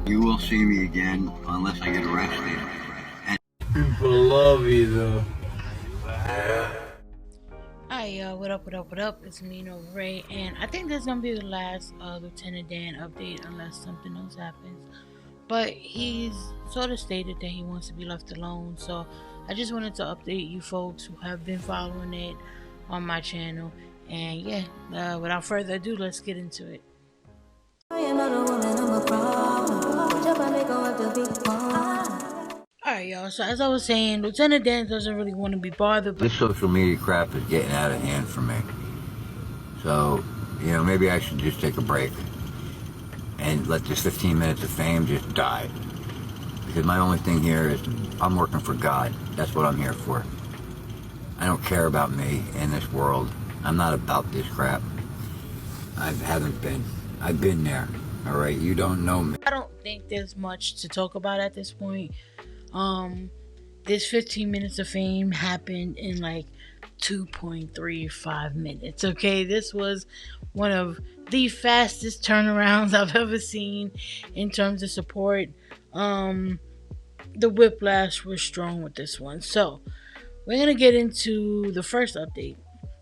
You will see me again unless I get arrested. And people love you though. Alright y'all, what up? It's me, NovaReii, and I think this is gonna be the last Lieutenant Dan update unless something else happens. But he's sort of stated that he wants to be left alone, so I just wanted to update you folks who have been following it on my channel. And yeah, without further ado, let's get into it. Alright y'all, so as I was saying, Lieutenant Dan doesn't really want to be bothered. this social media crap is getting out of hand for me. So, you know, maybe I should just take a break and let this 15 minutes of fame just die. Because my only thing here is I'm working for God. That's what I'm here for. I don't care about me in this world. I'm not about this crap. I haven't been. I've been there. All right, you don't know me. I don't think there's much to talk about at this point. This 15 minutes of fame happened in like 2.35 minutes. Okay, this was one of the fastest turnarounds I've ever seen in terms of support. The whiplash was strong with this one. So we're gonna get into the first update.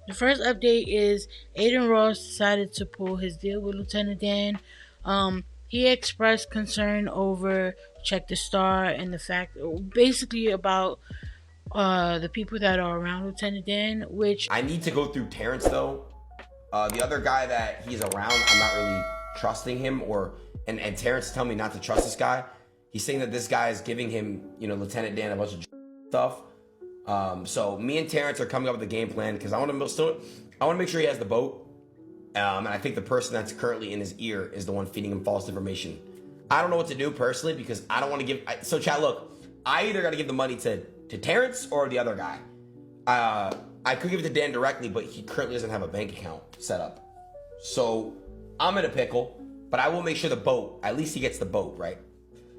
The first update is Adin Ross decided to pull his deal with Lieutenant Dan. He expressed concern over Check the Star and the fact, basically about the people that are around Lieutenant Dan, which I need to go through Terrence though. The other guy that he's around, I'm not really trusting him, and Terrence telling me not to trust this guy. He's saying that this guy is giving him, you know, Lieutenant Dan a bunch of stuff. So me and Terrence are coming up with a game plan because I want to make sure he has the boat. And I think the person that's currently in his ear is the one feeding him false information. I don't know what to do personally because I don't want to give. So chat, look, I either got to give the money to Terrence or the other guy. I could give it to Dan directly, but he currently doesn't have a bank account set up. So I'm in a pickle, but I will make sure the boat, at least he gets the boat, right?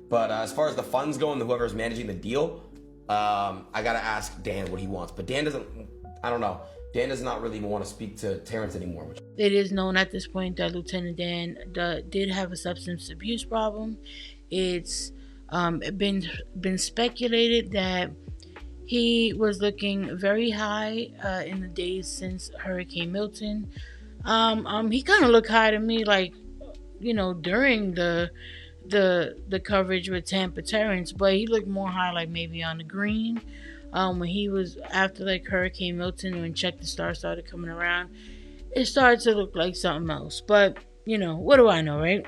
But as far as the funds go and whoever's managing the deal, I got to ask Dan what he wants. But Dan doesn't, I don't know. Dan does not really even want to speak to Terrence anymore. It is known at this point that Lieutenant Dan did have a substance abuse problem. It's been speculated that he was looking very high in the days since Hurricane Milton. He kind of looked high to me, like, you know, during the coverage with Tampa Terrence, but he looked more high, like maybe on the green. When he was after like Hurricane Milton, when Check the Star started coming around, it started to look like something else. But you know, what do I know, right?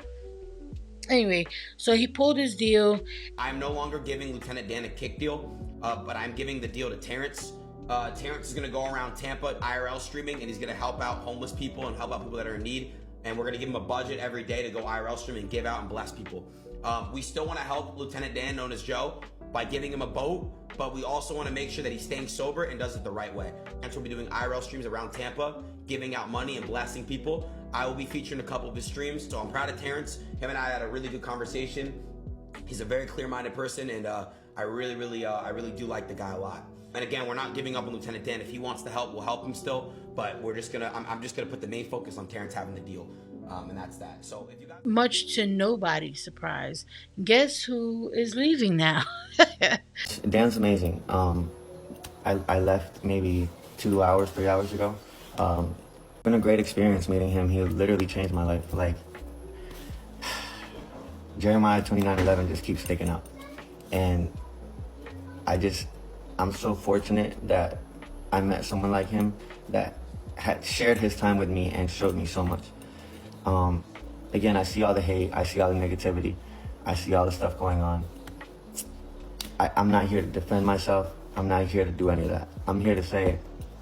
Anyway, so he pulled his deal. I'm no longer giving Lieutenant Dan a kick deal, but I'm giving the deal to Terrence. Terrence is gonna go around Tampa IRL streaming, and he's gonna help out homeless people and help out people that are in need. And we're gonna give him a budget every day to go IRL stream and give out and bless people. We still want to help Lieutenant Dan, known as Joe, by giving him a boat, but we also want to make sure that he's staying sober and does it the right way. And so we'll be doing IRL streams around Tampa, giving out money and blessing people. I will be featuring a couple of his streams, so I'm proud of Terrence. Him and I had a really good conversation. He's a very clear-minded person, and I really do like the guy a lot. And again, we're not giving up on Lieutenant Dan. If he wants to help, we'll help him still, but I'm just gonna put the main focus on Terrence having the deal. And that's that. So if you got much to nobody's surprise, guess who is leaving now? Dan's amazing. I left maybe 2 hours, 3 hours ago. It's been a great experience meeting him. He literally changed my life. Like, Jeremiah 29:11 just keeps sticking out. And I'm so fortunate that I met someone like him that had shared his time with me and showed me so much. Again, I see all the hate, I see all the negativity, I see all the stuff going on. I'm not here to defend myself, I'm not here to do any of that. I'm here to say,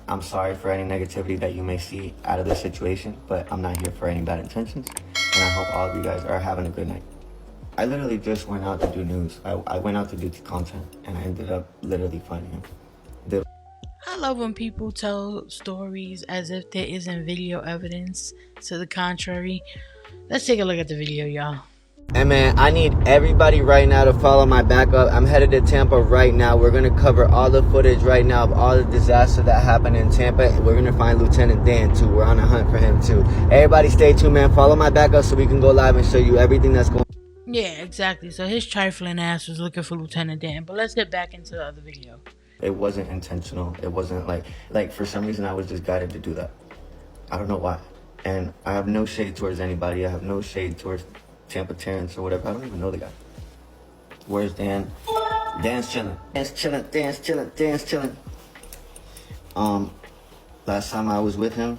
I'm sorry for any negativity that you may see out of this situation, but I'm not here for any bad intentions, and I hope all of you guys are having a good night. I literally just went out to do news. I went out to do content, and I ended up literally finding him. I love when people tell stories as if there isn't video evidence to the contrary. Let's take a look at the video, y'all. Hey man, I need everybody right now to follow my backup. I'm headed to Tampa right now. We're gonna cover all the footage right now of all the disaster that happened in Tampa. We're gonna find Lieutenant Dan too. We're on a hunt for him too. Everybody stay tuned, man. Follow my backup so we can go live and show you everything that's going on. Yeah, exactly. So his trifling ass was looking for Lieutenant Dan. But let's get back into the other video. It wasn't intentional. It wasn't like for some reason I was just guided to do that. I don't know why. And I have no shade towards anybody. I have no shade towards Tampa Terrence or whatever. I don't even know the guy. Where's Dan? Dan's chilling. Dan's chilling. Dan's chilling. Dan's chilling. Last time I was with him,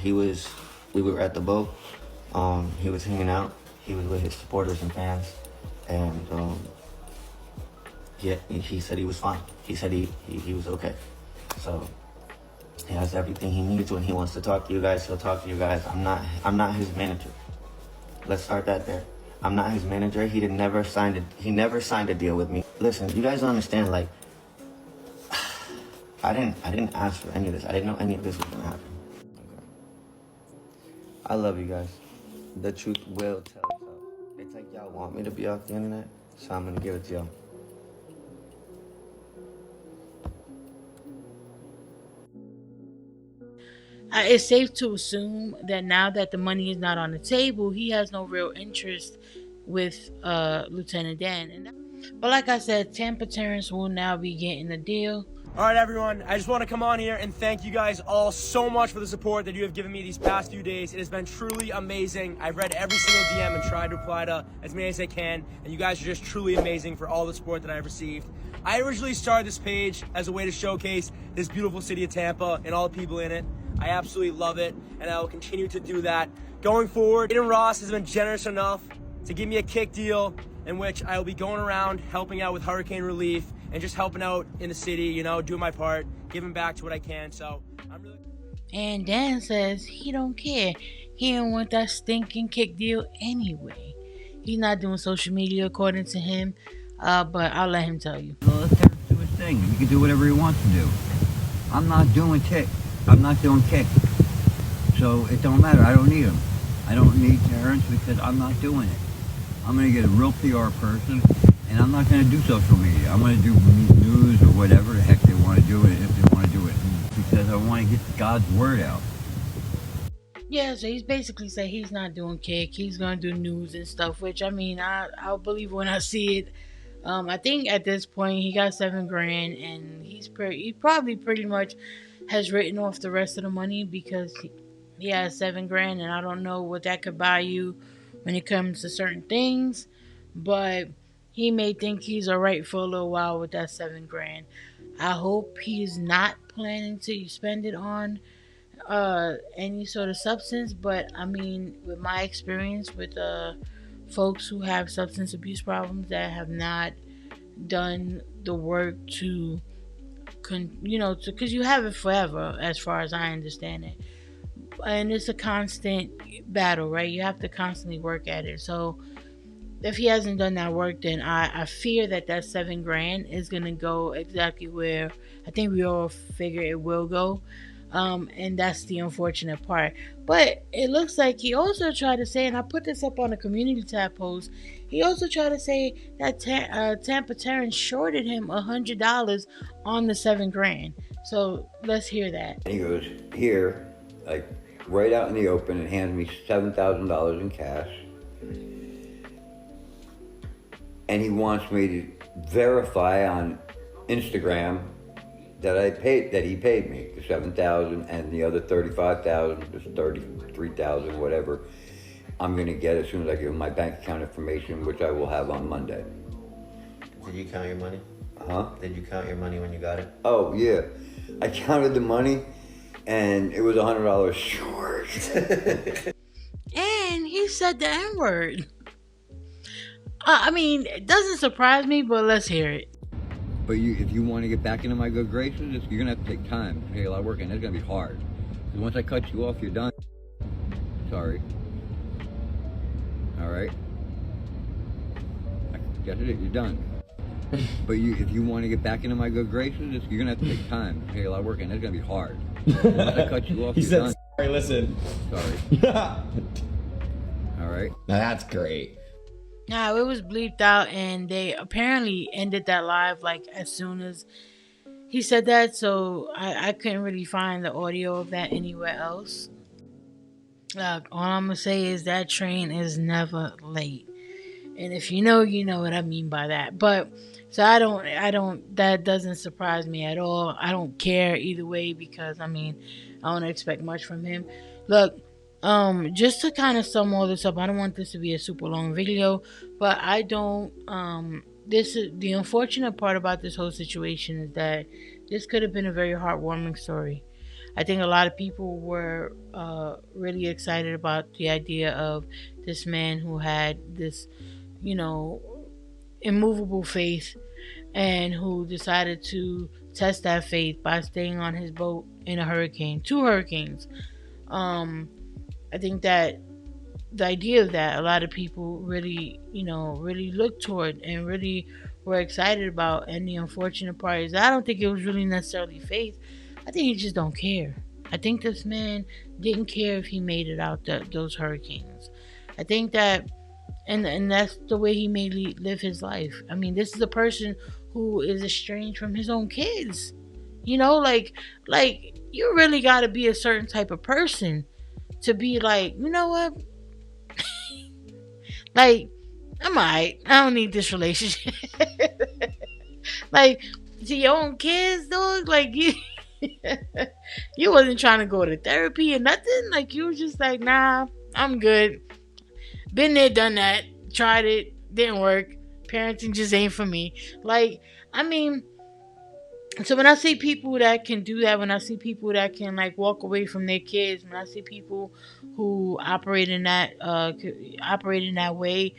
we were at the boat. He was hanging out. He was with his supporters and fans, and yeah, he said he was fine. He said he was okay. So he has everything he needs. When he wants to talk to you guys, he'll talk to you guys. I'm not his manager. Let's start that there. I'm not his manager. He never signed a deal with me. Listen, you guys don't understand. Like, I didn't ask for any of this. I didn't know any of this was gonna happen. Okay. I love you guys. The truth will tell itself. It's like y'all want me to be off the internet, so I'm gonna give it to y'all. It's safe to assume that now that the money is not on the table, he has no real interest with Lieutenant Dan. But like I said, Tampa Terrence will now be getting the deal. All right, everyone, I just want to come on here and thank you guys all so much for the support that you have given me these past few days. It has been truly amazing. I've read every single DM and tried to reply to as many as I can, and you guys are just truly amazing for all the support that I've received. I originally started this page as a way to showcase this beautiful city of Tampa and all the people in it. I absolutely love it, and I will continue to do that. Going forward, Aiden Ross has been generous enough to give me a kick deal in which I will be going around helping out with hurricane relief and just helping out in the city, you know, doing my part, giving back to what I can. So I'm really. And Dan says he don't care. He don't want that stinking kick deal anyway. He's not doing social media according to him, but I'll let him tell you. Well, let Terrence do his thing. He can do whatever he wants to do. I'm not doing kick. I'm not doing kick. So it don't matter. I don't need him. I don't need Terrence because I'm not doing it. I'm going to get a real PR person, and I'm not going to do social media. I'm going to do news or whatever the heck they want to do it if they want to do it, because I want to get God's word out. Yeah, so he's basically saying he's not doing kick. He's going to do news and stuff, which, I mean, I'll believe when I see it. I think at this point he got $7 grand, and he probably pretty much has written off the rest of the money because he has $7 grand, and I don't know what that could buy you when it comes to certain things, but he may think he's alright for a little while with that $7 grand. I hope he's not planning to spend it on any sort of substance, but I mean, with my experience with folks who have substance abuse problems that have not done the work to because you have it forever, as far as I understand it, and it's a constant battle, right? You have to constantly work at it. So if he hasn't done that work, then I fear that $7 grand is gonna go exactly where I think we all figure it will go, and that's the unfortunate part. But it looks like he also tried to say, and I put this up on a community tab post, he also tried to say that Tampa Terrence shorted him $100 on the $7 grand. So let's hear that. And he goes, here, like right out in the open, and hands me $7,000 in cash. And he wants me to verify on Instagram that he paid me the $7,000, and the other $35,000, just $33,000, whatever, I'm gonna get as soon as I give him my bank account information, which I will have on Monday. Did you count your money? Huh? Did you count your money when you got it? Oh yeah, I counted the money, and it was $100 short. And he said the N-word. I mean, it doesn't surprise me, but let's hear it. But if you want to get back into my good graces, you're gonna have to take time. Take a lot of work, and it's gonna be hard. Because once I cut you off, you're done. Sorry. All right. Guess it is. You're done. But if you want to get back into my good graces, you're gonna have to take time. Take a lot of work, and it's gonna be hard. Once I cut you off, He you're said, done. sorry, listen. Sorry. All right. Now that's great. Now, it was bleeped out, and they apparently ended that live like as soon as he said that, so I couldn't really find the audio of that anywhere else. All I'm gonna say is that train is never late. And if you know, you know what I mean by that. But so I don't that doesn't surprise me at all. I don't care either way because I mean, I don't expect much from him. Look, just to kind of sum all this up, I don't want this to be a super long video, but I don't this is the unfortunate part about this whole situation is that this could have been a very heartwarming story. I think a lot of people were really excited about the idea of this man who had this, you know, immovable faith and who decided to test that faith by staying on his boat in a hurricane, two hurricanes. I think that the idea of that, a lot of people really, really looked toward and really were excited about. And the unfortunate part is, I don't think it was really necessarily faith. I think he just don't care. I think this man didn't care if he made it out those hurricanes. I think that, and that's the way he may live his life. I mean, this is a person who is estranged from his own kids. Like you really got to be a certain type of person to be like, you know what? Like, I'm alright. I don't need this relationship. Like, to your own kids, dog. Like you, you wasn't trying to go to therapy or nothing. Like you was just like, nah, I'm good. Been there, done that. Tried it, didn't work. Parenting just ain't for me. Like, I mean, so when I see people that can do that, when I see people that can like walk away from their kids, when I see people who operate in that way,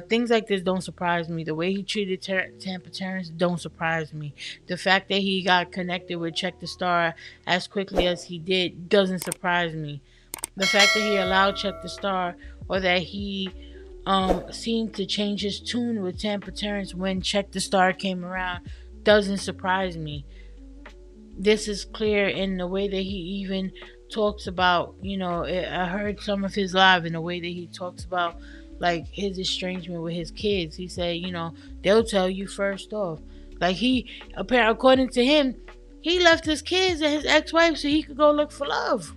things like this don't surprise me. The way he treated Tampa Terrence don't surprise me. The fact that he got connected with Check the Star as quickly as he did doesn't surprise me. The fact that he allowed Check the Star, or that he seemed to change his tune with Tampa Terrence when Check the Star came around, doesn't surprise me. This is clear in the way that he even talks about, I heard some of his live in the way that he talks about like his estrangement with his kids. He said, they'll tell you first off. Like according to him, he left his kids and his ex-wife so he could go look for love.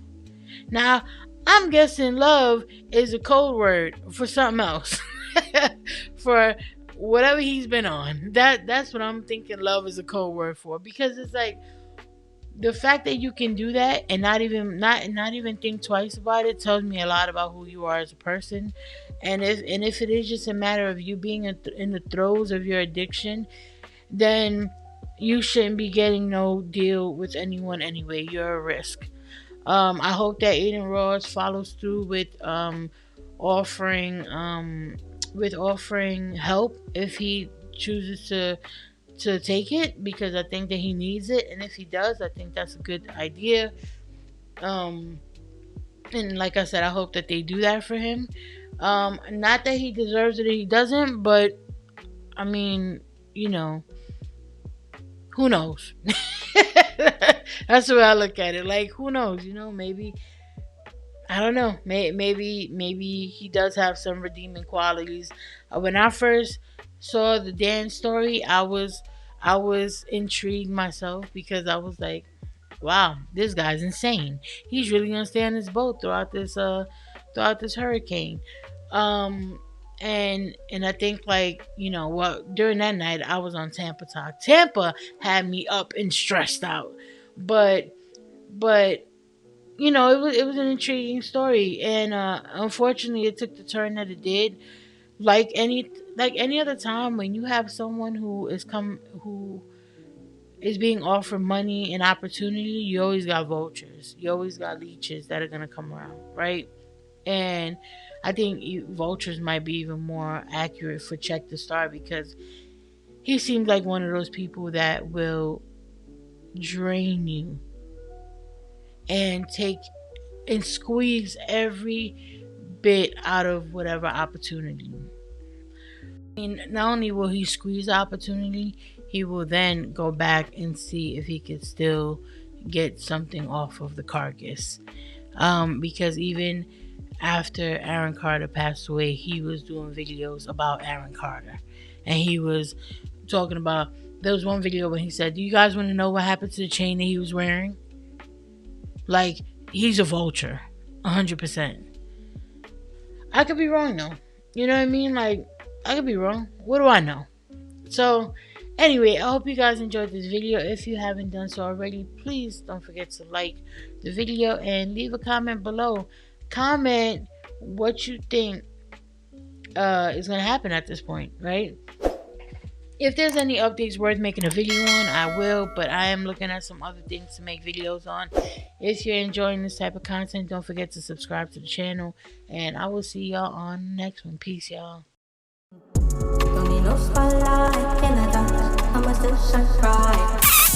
Now, I'm guessing love is a code word for something else. For whatever he's been on. That's what I'm thinking love is a code word for. Because it's like the fact that you can do that and not even think twice about it tells me a lot about who you are as a person. And if it is just a matter of you being in the throes of your addiction, then you shouldn't be getting no deal with anyone anyway. You're a risk. I hope that Aiden Ross follows through with offering help if he chooses to take it, because I think that he needs it, and if he does, I think that's a good idea. And like I said, I hope that they do that for him. Not that he deserves it or he doesn't, but I mean, who knows? That's the way I look at it. Like, who knows? Maybe, I don't know. Maybe he does have some redeeming qualities. When I first saw the Dan story, I was intrigued myself, because I was like, wow, this guy's insane. He's really gonna stay on this boat throughout this hurricane. And I think, like, during that night I was on Tampatok. Tampa had me up and stressed out. But it was an intriguing story, and unfortunately it took the turn that it did. Like any other time, when you have someone who is being offered money and opportunity, you always got vultures. You always got leeches that are gonna come around, right? And I think vultures might be even more accurate for Check the Star, because he seems like one of those people that will drain you and squeeze every bit out of whatever opportunity. I mean, not only will he squeeze the opportunity, he will then go back and see if he could still get something off of the carcass. Because even after Aaron Carter passed away, he was doing videos about Aaron Carter. And he was talking about, there was one video when he said, do you guys want to know what happened to the chain that he was wearing? Like, he's a vulture, 100%. I could be wrong though. You know what I mean? Like, I could be wrong. What do I know? So, anyway, I hope you guys enjoyed this video. If you haven't done so already, please don't forget to like the video and leave a comment below. Comment what you think is going to happen at this point, right? If there's any updates worth making a video on, I will, but I am looking at some other things to make videos on. If you're enjoying this type of content, don't forget to subscribe to the channel, and I will see y'all on the next one. Peace, y'all. Don't need no spotlight in the dark, I'ma still shine bright.